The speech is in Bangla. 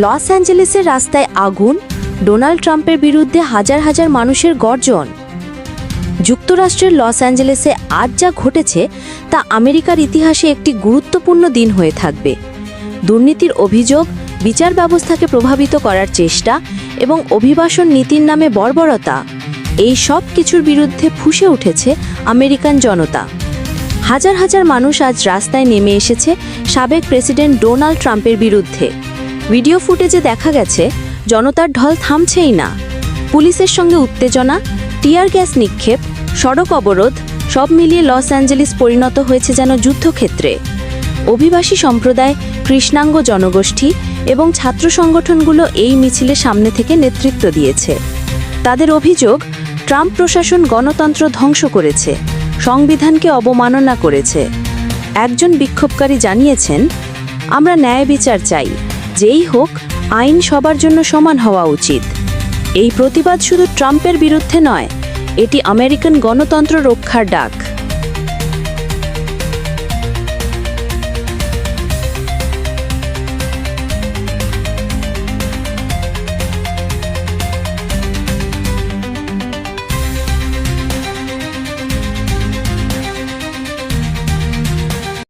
লস অ্যাঞ্জেলেসের রাস্তায় আগুন, ডোনাল্ড ট্রাম্পের বিরুদ্ধে হাজার হাজার মানুষের গর্জন। যুক্তরাষ্ট্রের লস অ্যাঞ্জেলেসে আজ যা ঘটেছে তা আমেরিকার ইতিহাসে একটি গুরুত্বপূর্ণ দিন হয়ে থাকবে। দুর্নীতির অভিযোগ, বিচার ব্যবস্থাকে প্রভাবিত করার চেষ্টা এবং অভিবাসন নীতির নামে বর্বরতা, এই সব কিছুর বিরুদ্ধে ফুঁসে উঠেছে আমেরিকান জনতা। হাজার হাজার মানুষ আজ রাস্তায় নেমে এসেছে সাবেক প্রেসিডেন্ট ডোনাল্ড ট্রাম্পের বিরুদ্ধে। ভিডিও ফুটেজে দেখা গেছে জনতার ঢল থামছেই না। পুলিশের সঙ্গে উত্তেজনা, টিয়ার গ্যাস নিক্ষেপ, সড়ক অবরোধ, সব মিলিয়ে লস অ্যাঞ্জেলেস পরিণত হয়েছে যেন যুদ্ধক্ষেত্রে। অভিবাসী সম্প্রদায়, কৃষ্ণাঙ্গ জনগোষ্ঠী এবং ছাত্র সংগঠনগুলো এই মিছিলের সামনে থেকে নেতৃত্ব দিয়েছে। তাদের অভিযোগ, ট্রাম্প প্রশাসন গণতন্ত্র ধ্বংস করেছে, সংবিধানকে অবমাননা করেছে। একজন বিক্ষোভকারী জানিয়েছেন, আমরা ন্যায় বিচার চাই, যেই হোক, আইন সবার জন্য সমান হওয়া উচিত। এই প্রতিবাদ শুধু ট্রাম্পের বিরুদ্ধে নয়, এটি আমেরিকান গণতন্ত্র রক্ষার ডাক।